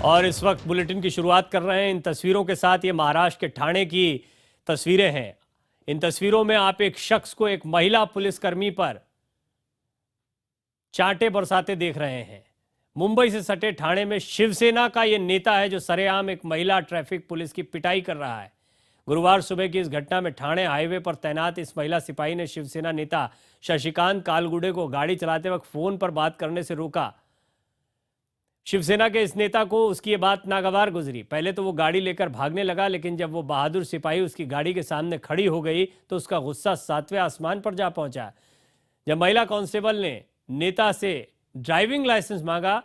और इस वक्त बुलेटिन की शुरुआत कर रहे हैं इन तस्वीरों के साथ। ये महाराष्ट्र के ठाणे की तस्वीरें हैं। इन तस्वीरों में आप एक शख्स को, एक महिला पुलिसकर्मी पर चांटे बरसाते देख रहे हैं। मुंबई से सटे ठाणे में शिवसेना का ये नेता है जो सरेआम एक महिला ट्रैफिक पुलिस की पिटाई कर रहा है। गुरुवार सुबह की इस घटना में ठाणे हाईवे पर तैनात इस महिला सिपाही ने शिवसेना नेता शशिकांत कालगुडे को गाड़ी चलाते वक्त फोन पर बात करने से रोका। शिवसेना के इस नेता को उसकी ये बात नागवार गुजरी। पहले तो वो गाड़ी लेकर भागने लगा, लेकिन जब वो बहादुर सिपाही उसकी गाड़ी के सामने खड़ी हो गई तो उसका गुस्सा 7वें आसमान पर जा पहुंचा। जब महिला कांस्टेबल ने नेता से ड्राइविंग लाइसेंस मांगा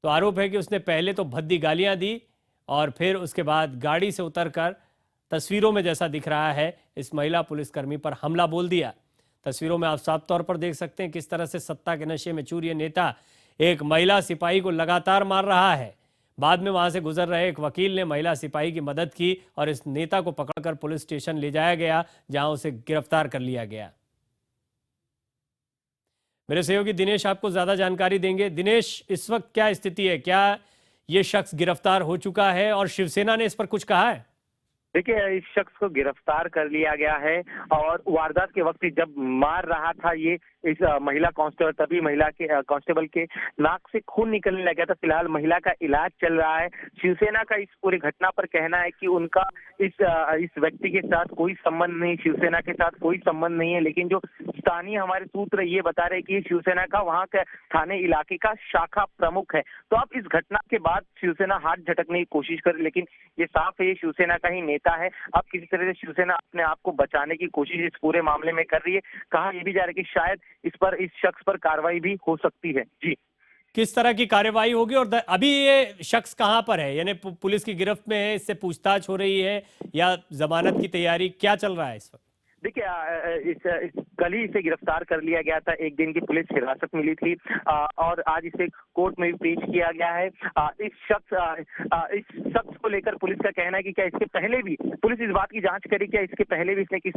तो आरोप है कि उसने पहले तो भद्दी गालियां दी और फिर उसके बाद गाड़ी से उतरकर तस्वीरों में जैसा दिख रहा है इस महिला पुलिसकर्मी पर हमला बोल दिया। तस्वीरों में आप साफ तौर पर देख सकते हैं किस तरह से सत्ता के नशे में चूर ये नेता एक महिला सिपाही को लगातार मार रहा है। बाद में वहां से गुजर रहे एक वकील ने महिला सिपाही की मदद की और इस नेता को पकड़कर पुलिस स्टेशन ले जाया गया, जहां उसे गिरफ्तार कर लिया गया। मेरे सहयोगी दिनेश आपको ज्यादा जानकारी देंगे। दिनेश, इस वक्त क्या स्थिति है? क्या ये शख्स गिरफ्तार हो चुका है और शिवसेना ने इस पर कुछ कहा है? देखिए, इस शख्स को गिरफ्तार कर लिया गया है और वारदात के वक्त जब मार रहा था ये इस महिला कांस्टेबल, तभी महिला के कांस्टेबल के नाक से खून निकलने लगा था। फिलहाल महिला का इलाज चल रहा है। शिवसेना का इस पूरी घटना पर कहना है कि उनका इस व्यक्ति के साथ कोई संबंध नहीं, शिवसेना के साथ कोई संबंध नहीं है। लेकिन जो स्थानीय हमारे सूत्र ये बता रहे कि शिवसेना का वहां का थाने इलाके का शाखा प्रमुख है। तो अब इस घटना के बाद शिवसेना हाथ झटकने की कोशिश करे, लेकिन ये साफ है ये शिवसेना का ही नेता है। अब किसी तरह से शिवसेना अपने आप को बचाने की कोशिश इस पूरे मामले में कर रही है। कहा यह भी जा रहा है कि शायद इस शख्स पर कार्रवाई भी हो सकती है। जी, किस तरह की कार्रवाई होगी और अभी ये शख्स कहां पर है? यानी पुलिस की गिरफ्त में है, इससे पूछताछ हो रही है या जमानत की तैयारी, क्या चल रहा है इस वक्त? देखिए, कल ही इसे गिरफ्तार कर लिया गया था। एक दिन की पुलिस हिरासत मिली थी और आज इसे कोर्ट में भी पेश किया गया है। इस शख्स को लेकर पुलिस का कहना है कि क्या इसके पहले भी पुलिस इस बात की जांच करी, क्या इसके पहले भी इसने किस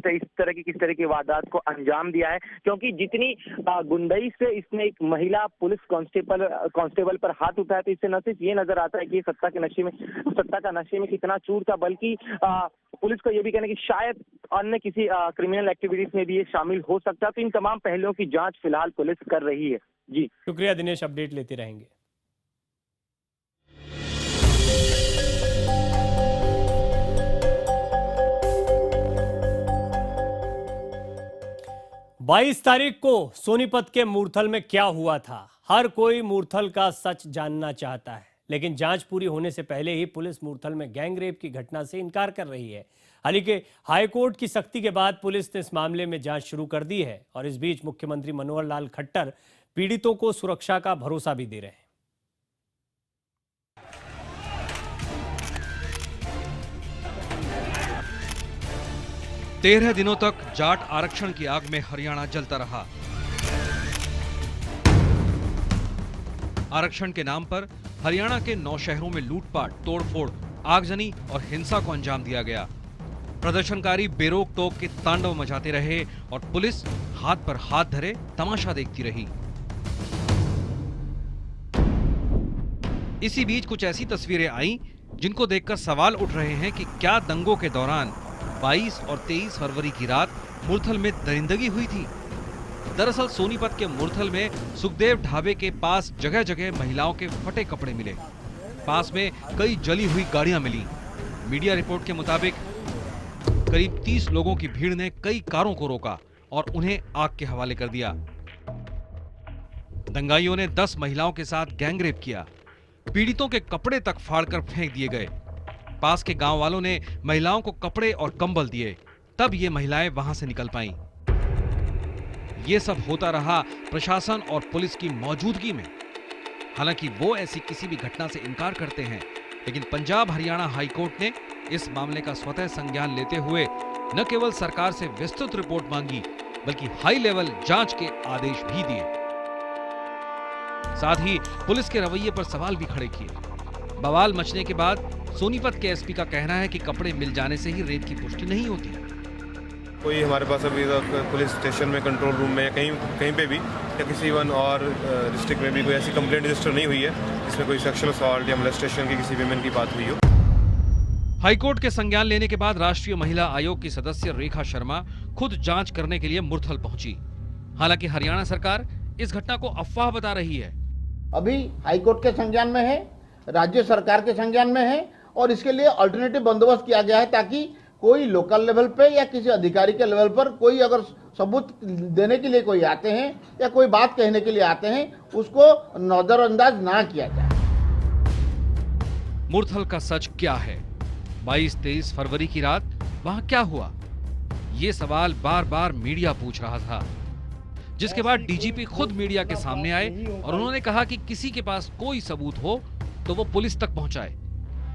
तरह की वारदात को अंजाम दिया है। क्योंकि जितनी गुंडई से इसने एक महिला पुलिस कांस्टेबल पर हाथ उठाया, तो इससे न सिर्फ ये नजर आता है कि सत्ता का नशे में कितना चूर था, बल्कि पुलिस को यह भी कहना है कि शायद अन्य किसी क्रिमिनल एक्टिविटीज में भी ये शामिल हो सकता है। तो इन तमाम पहलुओं की जांच फिलहाल पुलिस कर रही है। जी, शुक्रिया दिनेश, अपडेट लेते रहेंगे। बाईस तारीख को सोनीपत के मूर्थल में क्या हुआ था? हर कोई मूर्थल का सच जानना चाहता है, लेकिन जांच पूरी होने से पहले ही पुलिस मूर्थल में गैंगरेप की घटना से इनकार कर रही है। हालांकि हाईकोर्ट की सख्ती के बाद पुलिस ने इस मामले में जांच शुरू कर दी है और इस बीच मुख्यमंत्री मनोहर लाल खट्टर पीड़ितों को सुरक्षा का भरोसा भी दे रहे हैं। 13 दिनों तक जाट आरक्षण की आग में हरियाणा जलता रहा। आरक्षण के नाम पर हरियाणा के 9 शहरों में लूटपाट, तोड़फोड़, आगजनी और हिंसा को अंजाम दिया गया। प्रदर्शनकारी बेरोक टोक के तांडव मचाते रहे और पुलिस हाथ पर हाथ धरे तमाशा देखती रही। इसी बीच कुछ ऐसी तस्वीरें आईं जिनको देखकर सवाल उठ रहे हैं कि क्या दंगों के दौरान 22 और 23 फरवरी की रात मूर्थल में दरिंदगी हुई थी। दरअसल सोनीपत के मूर्थल में सुखदेव ढाबे के पास जगह जगह महिलाओं के फटे कपड़े मिले। पास में कई जली हुई गाड़ियां मिली। मीडिया रिपोर्ट के मुताबिक करीब 30 लोगों की भीड़ ने कई कारों को रोका और उन्हें आग के हवाले कर दिया। दंगाइयों ने 10 महिलाओं के साथ गैंगरेप किया। पीड़ितों के कपड़े तक फाड़कर फेंक दिए गए। पास के गांव वालों ने महिलाओं को कपड़े और कंबल दिए, तब ये महिलाएं वहां से निकल पाईं। ये सब होता रहा प्रशासन और पुलिस की मौजूदगी में। हालांकि वो ऐसी किसी भी घटना से इनकार करते हैं, लेकिन पंजाब हरियाणा हाई कोर्ट ने इस मामले का स्वतः संज्ञान लेते हुए न केवल सरकार से विस्तृत रिपोर्ट मांगी, बल्कि हाई लेवल जांच के आदेश भी दिए। साथ ही पुलिस के रवैये पर सवाल भी खड़े किए। बवाल मचने के बाद सोनीपत के एसपी का कहना है कि कपड़े मिल जाने से ही रेप की पुष्टि नहीं होती। कोई हमारे पास अभी तक पुलिस स्टेशन में, कंट्रोल रूम में या कहीं पे भी या किसी वन और डिस्ट्रिक्ट में भी कोई ऐसी कंप्लेंट रजिस्टर नहीं हुई है जिसमें कोई सेक्सुअल असॉल्ट या मोलेस्टेशन की किसी वीमेन की बात हुई हो। हाईकोर्ट के संज्ञान लेने के बाद राष्ट्रीय महिला आयोग की सदस्य रेखा शर्मा खुद जांच करने के लिए मुरथल पहुंची। हालांकि हरियाणा सरकार इस घटना को अफवाह बता रही है। अभी हाईकोर्ट के संज्ञान में है, राज्य सरकार के संज्ञान में है और इसके लिए अल्टरनेटिव बंदोबस्त किया गया है ताकि कोई लोकल लेवल पे या किसी अधिकारी के लेवल पर कोई अगर सबूत देने के लिए कोई आते हैं या कोई बात कहने के लिए आते हैं उसको नजरअंदाज ना किया जाए। मुरथल का सच क्या है? 22-23 फरवरी की रात वहां क्या हुआ? ये सवाल बार बार मीडिया पूछ रहा था, जिसके बाद डीजीपी खुद मीडिया के सामने आए और उन्होंने कहा कि किसी के पास कोई सबूत हो तो वो पुलिस तक पहुंचाए।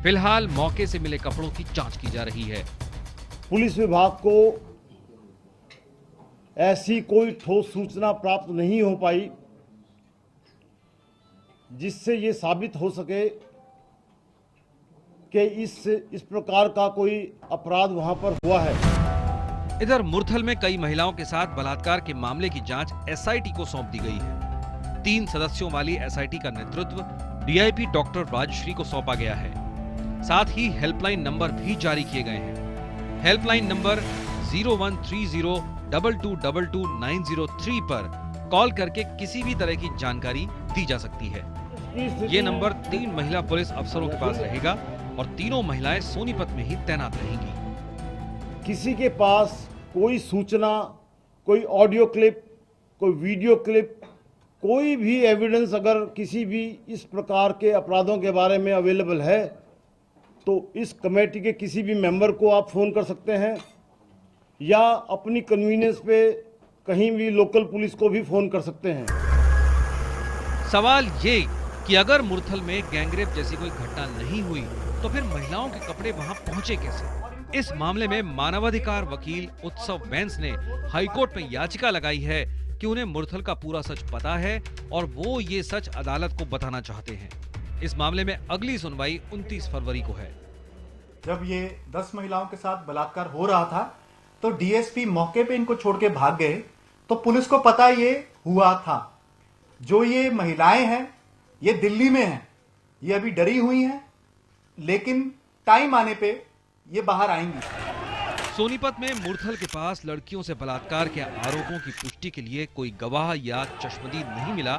फिलहाल मौके से मिले कपड़ों की जांच की जा रही है। पुलिस विभाग को ऐसी कोई ठोस सूचना प्राप्त नहीं हो पाई जिससे ये साबित हो सके कि इस प्रकार का कोई अपराध वहां पर हुआ है। इधर मुरथल में कई महिलाओं के साथ बलात्कार के मामले की जांच एसआईटी को सौंप दी गई है। 3 सदस्यों वाली एसआईटी का नेतृत्व डीआईपी डॉक्टर राजश्री को सौंपा गया है। साथ ही हेल्पलाइन नंबर भी जारी किए गए हैं। हेल्पलाइन नंबर 013022222903 पर कॉल करके किसी भी तरह की जानकारी दी जा सकती है। ये नंबर 3 महिला पुलिस अफसरों के पास रहेगा और तीनों महिलाएं सोनीपत में ही तैनात रहेंगी। किसी के पास कोई सूचना, कोई ऑडियो क्लिप, कोई वीडियो क्लिप, कोई भी एविडेंस अगर किसी भी इस प्रकार के अपराधों के बारे में अवेलेबल है तो इस कमेटी के किसी भी मेंबर को आप फोन कर सकते हैं या अपनी कन्वीनियंस पे कहीं भी लोकल पुलिस को भी फोन कर सकते हैं। सवाल ये कि अगर मुरथल में गैंगरेप जैसी कोई घटना नहीं हुई तो फिर महिलाओं के कपड़े वहां पहुंचे कैसे? इस मामले में मानवाधिकार वकील उत्सव बैंस ने हाईकोर्ट में याचिका लगाई है कि उन्हें मुरथल का पूरा सच पता है और वो ये सच अदालत को बताना चाहते हैं। इस मामले में अगली सुनवाई 29 फरवरी को है। जब ये 10 महिलाओं के साथ बलात्कार हो रहा था तो डीएसपी मौके पे इनको छोड़ के भाग गए, तो पुलिस को पता ये हुआ था। जो ये महिलाएं हैं ये दिल्ली में हैं, ये अभी डरी हुई हैं, लेकिन टाइम आने पे ये बाहर आएंगी। सोनीपत में मुरथल के पास लड़कियों से बलात्कार के आरोपों की पुष्टि के लिए कोई गवाह या चश्मदीद नहीं मिला,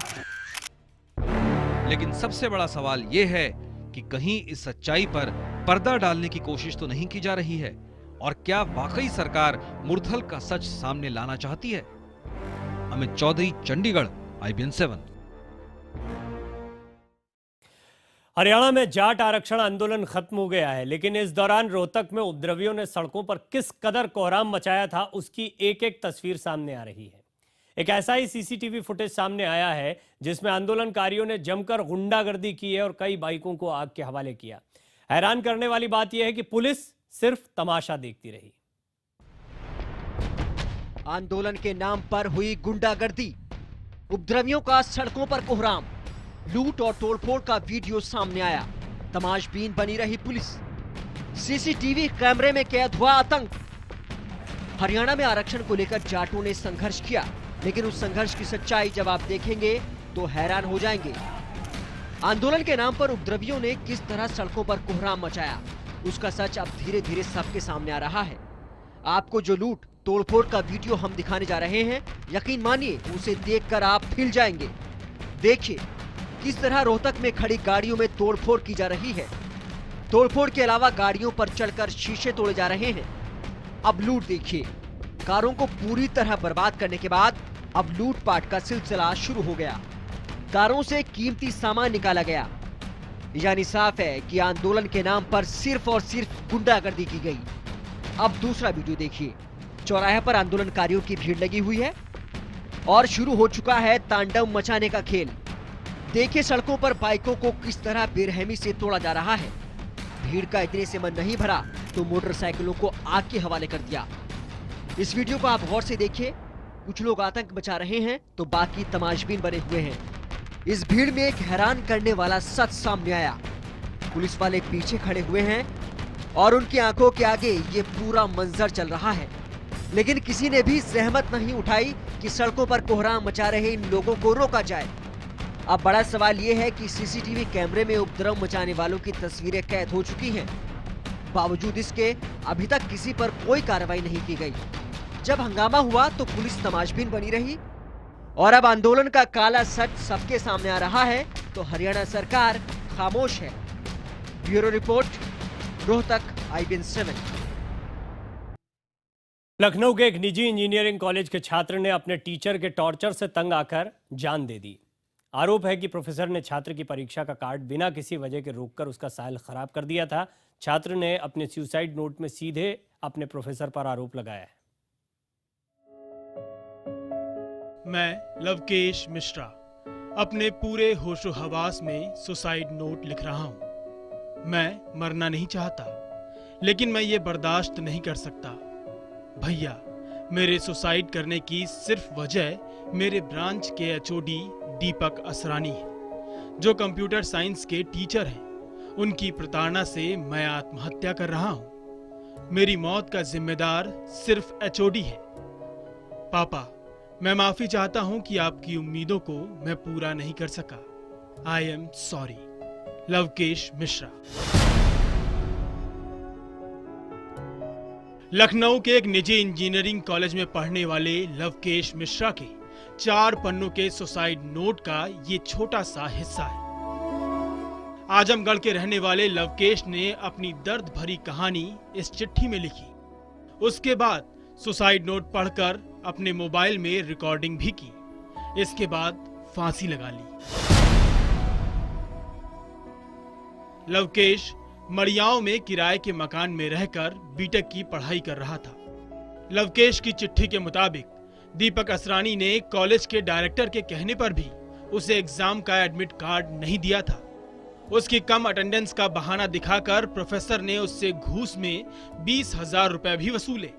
लेकिन सबसे बड़ा सवाल यह है कि कहीं इस सच्चाई पर पर्दा डालने की कोशिश तो नहीं की जा रही है और क्या वाकई सरकार मुरथल का सच सामने लाना चाहती है? अमित चौधरी, चंडीगढ़, IBN 7। हरियाणा में जाट आरक्षण आंदोलन खत्म हो गया है, लेकिन इस दौरान रोहतक में उपद्रवियों ने सड़कों पर किस कदर कोहराम मचाया था उसकी एक एक तस्वीर सामने आ रही है। एक ऐसा ही सीसीटीवी फुटेज सामने आया है जिसमें आंदोलनकारियों ने जमकर गुंडागर्दी की है और कई बाइकों को आग के हवाले किया। हैरान करने वाली बात यह है कि पुलिस सिर्फ तमाशा देखती रही। आंदोलन के नाम पर हुई गुंडागर्दी, उपद्रवियों का सड़कों पर कोहराम, लूट और तोड़फोड़ का वीडियो सामने आया। तमाशबीन बनी रही पुलिस, सीसीटीवी कैमरे में कैद हुआ आतंक। हरियाणा में आरक्षण को लेकर जाटों ने संघर्ष किया, लेकिन उस संघर्ष की सच्चाई जब आप देखेंगे तो हैरान हो जाएंगे। आंदोलन के नाम पर उपद्रवियों ने किस तरह सड़कों पर कोहराम मचाया, उसका सच अब धीरे धीरे सबके सामने आ रहा है। आपको जो लूट तोड़फोड़ का वीडियो हम दिखाने जा रहे हैं, यकीन मानिए उसे देखकर आप हिल जाएंगे। देखिए किस तरह रोहतक में खड़ी गाड़ियों में तोड़फोड़ की जा रही है। तोड़फोड़ के अलावा गाड़ियों पर चढ़कर शीशे तोड़े जा रहे हैं। अब लूट देखिए, कारों को पूरी तरह बर्बाद करने के बाद अब लूटपाट का सिलसिला शुरू हो गया। कारों से कीमती सामान निकाला गया। यानी साफ है कि आंदोलन के नाम पर सिर्फ और सिर्फ गुंडागर्दी की गई। अब दूसरा वीडियो देखिए, चौराहे पर आंदोलनकारियों की भीड़ लगी हुई है और शुरू हो चुका है तांडव मचाने का खेल। देखिए सड़कों पर बाइकों को किस तरह बेरहमी से तोड़ा जा रहा है। भीड़ का इतने से मन नहीं भरा तो मोटरसाइकिलों को आग के हवाले कर दिया। इस वीडियो को आप गौर से देखिए, कुछ लोग आतंक मचा रहे हैं तो बाकी तमाशबीन बने हुए हैं। इस भीड़ में एक हैरान करने वाला सच सामने आया। पुलिस वाले पीछे खड़े हुए हैं और उनकी आंखों के आगे ये पूरा मंजर चल रहा है। लेकिन किसी ने भी जहमत नहीं उठाई कि सड़कों पर कोहराम मचा रहे इन लोगों को रोका जाए। अब बड़ा सवाल ये है कि सीसीटीवी कैमरे में उपद्रव मचाने वालों की तस्वीरें कैद हो चुकी हैं। बावजूद इसके अभी तक किसी पर कोई कार्रवाई नहीं की गई। जब हंगामा हुआ तो पुलिस तमाशबीन बनी रही और अब आंदोलन का काला सच सबके सामने आ रहा है तो हरियाणा सरकार खामोश है। Bureau report, Rohtak, IBN 7। Lucknow के एक निजी इंजीनियरिंग कॉलेज के छात्र ने अपने टीचर के टॉर्चर से तंग आकर जान दे दी। आरोप है कि प्रोफेसर ने छात्र की परीक्षा का कार्ड बिना किसी वजह के रोककर उसका साल खराब कर दिया था। छात्र ने अपने सुसाइड नोट में सीधे अपने प्रोफेसर पर आरोप लगाया है। मैं लवकेश मिश्रा अपने पूरे होशो हवास में सुसाइड नोट लिख रहा हूं। मैं मरना नहीं चाहता, लेकिन मैं ये बर्दाश्त नहीं कर सकता। भैया, मेरे सुसाइड करने की सिर्फ वजह मेरे ब्रांच के HOD दीपक असरानी है, जो कंप्यूटर साइंस के टीचर हैं। उनकी प्रताड़ना से मैं आत्महत्या कर रहा हूं। मेरी मौत का जिम्मेदार सिर्फ HOD है। पापा, मैं माफी चाहता हूं कि आपकी उम्मीदों को मैं पूरा नहीं कर सका। I am sorry। Lavkesh Mishra. Lucknow के एक निजी इंजीनियरिंग कॉलेज में पढ़ने वाले लवकेश मिश्रा के 4 पन्नों के सुसाइड नोट का ये छोटा सा हिस्सा है। आजमगढ़ के रहने वाले लवकेश ने अपनी दर्द भरी कहानी इस चिट्ठी में लिखी। उसके बाद सुसाइड नोट पढ़कर अपने मोबाइल में रिकॉर्डिंग भी की। इसके बाद फांसी लगा ली। लवकेश मड़ियाओं में किराए के मकान में रहकर बीटेक की पढ़ाई कर रहा था। लवकेश की चिट्ठी के मुताबिक दीपक असरानी ने कॉलेज के डायरेक्टर के कहने पर भी उसे एग्जाम का एडमिट कार्ड नहीं दिया था। उसकी कम अटेंडेंस का बहाना दिखाकर प्रोफेसर ने उससे घूस में 20,000 रुपए भी वसूले,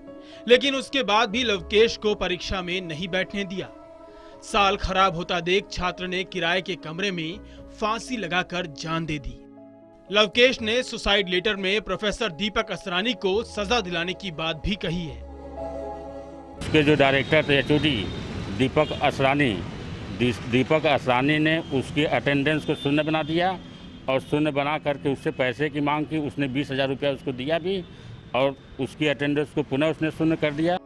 लेकिन उसके बाद भी लवकेश को परीक्षा में नहीं बैठने दिया। साल खराब होता देख छात्र ने किराए के कमरे में फांसी लगाकर जान दे दी। लवकेश ने सुसाइड लेटर में प्रोफेसर दीपक असरानी को सजा दिलाने की बात भी कही है। उसके जो डायरेक्टर थे HOD दीपक असरानी ने उसकी अटेंडेंस को शून्य बना दिया और शून्य बना करके उससे पैसे की मांग की। उसने 20,000 रुपया उसको दिया भी और उसकी अटेंडेंस को पुनः उसने शून्य कर दिया।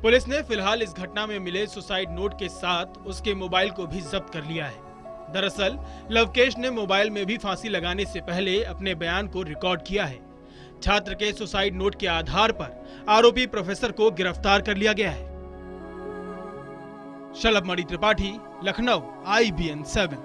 पुलिस ने फिलहाल इस घटना में मिले सुसाइड नोट के साथ उसके मोबाइल को भी जब्त कर लिया है। दरअसल लवकेश ने मोबाइल में भी फांसी लगाने से पहले अपने बयान को रिकॉर्ड किया है। छात्र के सुसाइड नोट के आधार पर आरोपी प्रोफेसर को गिरफ्तार कर लिया गया है। शलभ मणि त्रिपाठी, लखनऊ, IBN 7।